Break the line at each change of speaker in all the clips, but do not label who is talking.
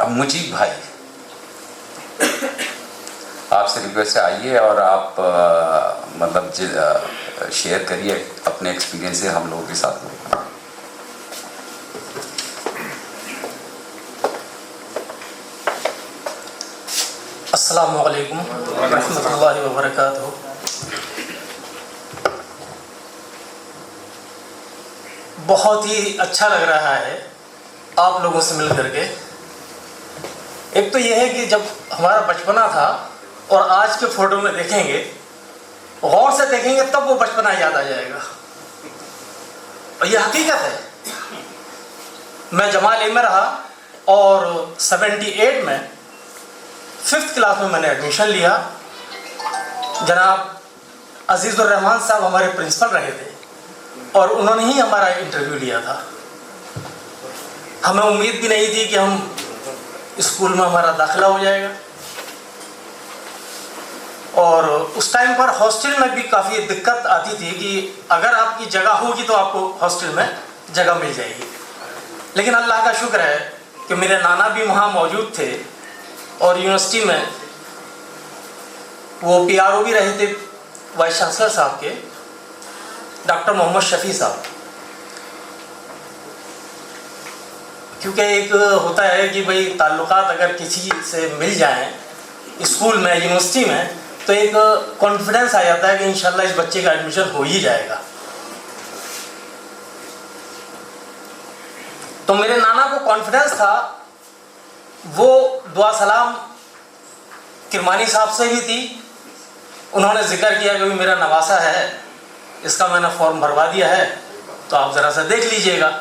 अब मुजीब भाई, आपसे रिक्वेस्ट है आइए और आप मतलब शेयर करिए अपने एक्सपीरियंस से हम लोगों के साथ।
अस्सलामु अलैकुम रहमतुल्लाहि व बरकातहू। बहुत ही अच्छा लग रहा है आप लोगों से मिल करके। एक तो यह है कि जब हमारा बचपना था और आज के फोटो में देखेंगे, गौर से देखेंगे तब वो बचपना याद आ जाएगा। और ये हकीकत है। मैं जमाल ए में रहा और 78 में 5th क्लास में मैंने एडमिशन लिया। जनाब अजीज़ुर रहमान साहब हमारे प्रिंसिपल रहे थे और उन्होंने ही हमारा इंटरव्यू लिया था। हमें उम्मीद भी नहीं थी कि हम स्कूल में हमारा दाखिला हो जाएगा। और उस टाइम पर हॉस्टल में भी काफ़ी दिक्कत आती थी कि अगर आपकी जगह होगी तो आपको हॉस्टल में जगह मिल जाएगी। लेकिन अल्लाह का शुक्र है कि मेरे नाना भी वहाँ मौजूद थे और यूनिवर्सिटी में वो PRO भी रहे थे वाइस चांसलर साहब के, डॉक्टर मोहम्मद शफी साहब। क्योंकि एक होता है कि भाई ताल्लुकात अगर किसी से मिल जाएं स्कूल में, यूनिवर्सिटी में, तो एक कॉन्फिडेंस आ जाता है कि इंशाल्लाह इस बच्चे का एडमिशन हो ही जाएगा। तो मेरे नाना को कॉन्फिडेंस था। वो दुआ सलाम किरमानी साहब से भी थी। उन्होंने जिक्र किया कि मेरा नवासा है, इसका मैंने फॉर्म भरवा दिया है, तो आप ज़रा सा देख लीजिएगा।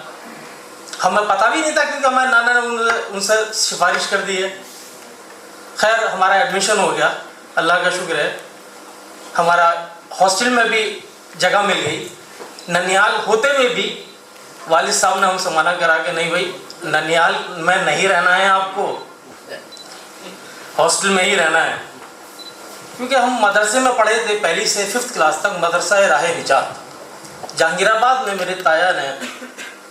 हमें पता भी नहीं था क्योंकि हमारे नाना ने उनसे सिफारिश कर दी है। खैर हमारा एडमिशन हो गया, अल्लाह का शुक्र है। हमारा हॉस्टल में भी जगह मिल गई। ननियाल होते हुए भी वालिद साहब ने हमसे मना करा कि नहीं भाई, ननियाल में नहीं रहना है, आपको हॉस्टल में ही रहना है। क्योंकि हम मदरसे में पढ़े थे, पहली से 5th क्लास तक मदरसा राह निजात जहांगीराबाद में मेरे ताया ने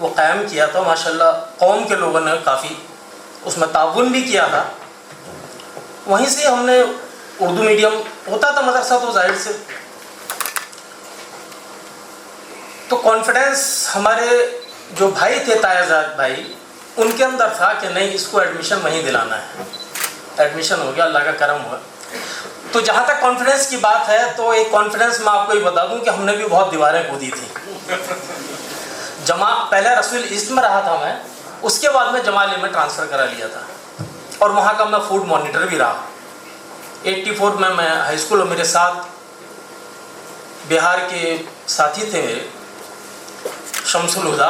वो क़ायम किया था। माशाल्लाह कौम के लोगों ने काफ़ी उसमें ताउन भी किया था। वहीं से हमने उर्दू मीडियम होता था मदरसा, तो जाहिर से तो कॉन्फिडेंस हमारे जो भाई थे तायाजाद भाई, उनके अंदर था कि नहीं, इसको एडमिशन वहीं दिलाना है। एडमिशन हो गया, अल्लाह का करम हुआ। तो जहाँ तक कॉन्फिडेंस की बात है, तो एक कॉन्फिडेंस मैं आपको ये बता दूं कि हमने भी बहुत दीवारें कूदी थी। पहले रसूल ईस्ट में रहा था मैं, उसके बाद में जमाल में ट्रांसफ़र करा लिया था और वहाँ का मैं फूड मॉनिटर भी रहा। 84 में मैं हाई स्कूल, और मेरे साथ बिहार के साथी थे मेरे, शमसुल हुदा,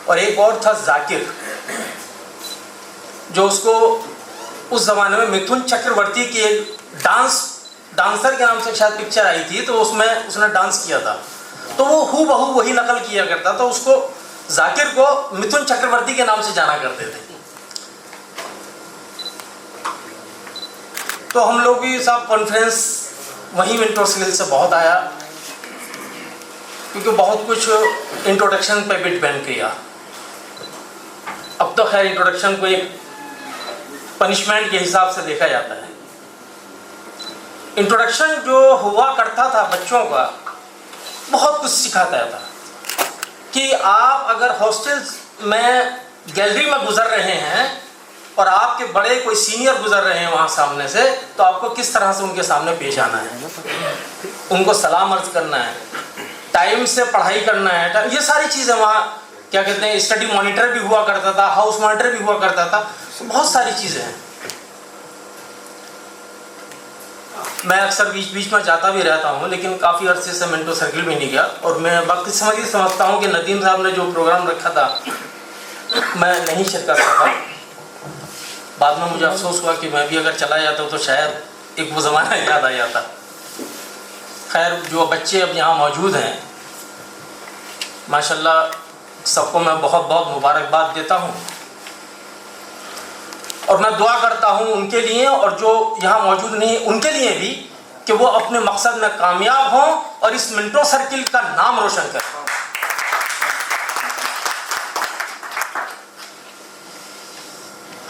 और एक और था जाकिर, जो उसको उस ज़माने में मिथुन चक्रवर्ती की एक डांसर के नाम से शायद पिक्चर आई थी, तो उसमें उसने डांस किया था। तो वो हूबहू वही नकल किया करता था। उसको जाकिर को मिथुन चक्रवर्ती के नाम से जाना करते थे। तो हम लोग भी साहब कॉन्फ्रेंस वहीं विंटर स्किल से बहुत आया, क्योंकि बहुत कुछ इंट्रोडक्शन पे भी डिपेंड किया। अब तो खैर इंट्रोडक्शन को एक पनिशमेंट के हिसाब से देखा जाता है। इंट्रोडक्शन जो हुआ करता था बच्चों का, बहुत कुछ सिखाता था कि आप अगर हॉस्टल में गैलरी में गुजर रहे हैं और आपके बड़े कोई सीनियर गुजर रहे हैं वहाँ सामने से, तो आपको किस तरह से उनके सामने पेश आना है, उनको सलाम अर्ज करना है, टाइम से पढ़ाई करना है। ये सारी चीज़ें वहाँ क्या कहते हैं, स्टडी मॉनिटर भी हुआ करता था, हाउस मॉनिटर भी हुआ करता था, तो बहुत सारी चीज़ें हैं। मैं अक्सर बीच बीच में जाता भी रहता हूँ, लेकिन काफ़ी अरसे से मिंटो सर्किल भी नहीं गया। और मैं बाकी समझता हूँ कि नदीम साहब ने जो प्रोग्राम रखा था मैं नहीं शिरकत कर। बाद में मुझे अफसोस हुआ कि मैं भी अगर चला जाता तो शायद एक वो ज़माना याद आ जाता। खैर जो बच्चे अब यहाँ मौजूद हैं, माशाल्लाह सबको मैं बहुत बहुत मुबारकबाद देता हूँ और मैं दुआ करता हूँ उनके लिए और जो यहाँ मौजूद नहीं उनके लिए भी, कि वो अपने मकसद में कामयाब हों और इस मिंटो सर्किल का नाम रोशन करें।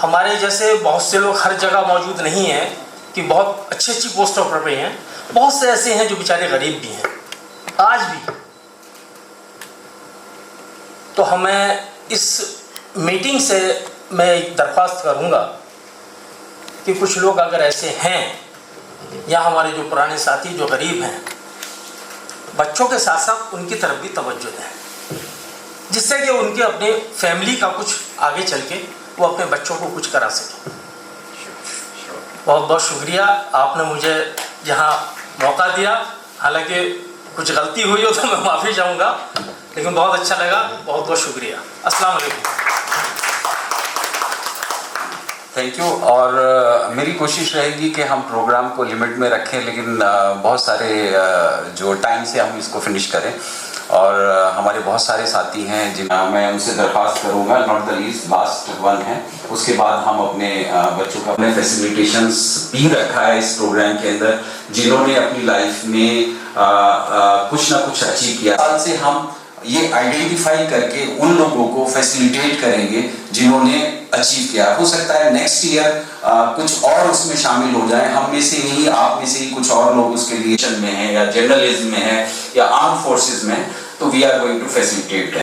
हमारे जैसे बहुत से लोग हर जगह मौजूद नहीं हैं कि बहुत अच्छी अच्छी पोस्टों पर हैं। बहुत से ऐसे हैं जो बेचारे गरीब भी हैं आज भी। तो हमें इस मीटिंग से मैं एक दरख्वास्त करूंगा कि कुछ लोग अगर ऐसे हैं या हमारे जो पुराने साथी जो गरीब हैं, बच्चों के साथ साथ उनकी तरफ भी तवज्जो दें, जिससे कि उनके अपने फैमिली का कुछ आगे चल के वो अपने बच्चों को कुछ करा सकें। बहुत बहुत शुक्रिया, आपने मुझे यहाँ मौका दिया। हालांकि कुछ गलती हुई हो तो मैं माफ़ी चाहूँगा, लेकिन बहुत अच्छा लगा। बहुत बहुत शुक्रिया। अस्सलाम वालेकुम।
Thank you. और मेरी कोशिश रहेगी कि हम प्रोग्राम को लिमिट में रखें, लेकिन बहुत सारे जो टाइम से हम इसको फिनिश करें। और हमारे बहुत सारे साथी हैं जिन मैं उनसे दरख्वास्त करूंगा, not the least last one है, उसके बाद हम अपने बच्चों का अपने फैसिलिटेशंस भी रखा है इस प्रोग्राम के अंदर, जिन्होंने अपनी लाइफ में कुछ ना कुछ अचीव किया। साल से हम ये आइडेंटिफाई करके उन लोगों को फैसिलिटेट करेंगे जिन्होंने अचीव किया। हो सकता है नेक्स्ट ईयर कुछ और उसमें शामिल हो जाए, हम में से ही, आप में से ही कुछ और लोग उसके लिए में है या जर्नलिज्म में है या आर्म फोर्सेस में, तो we are going to facilitate.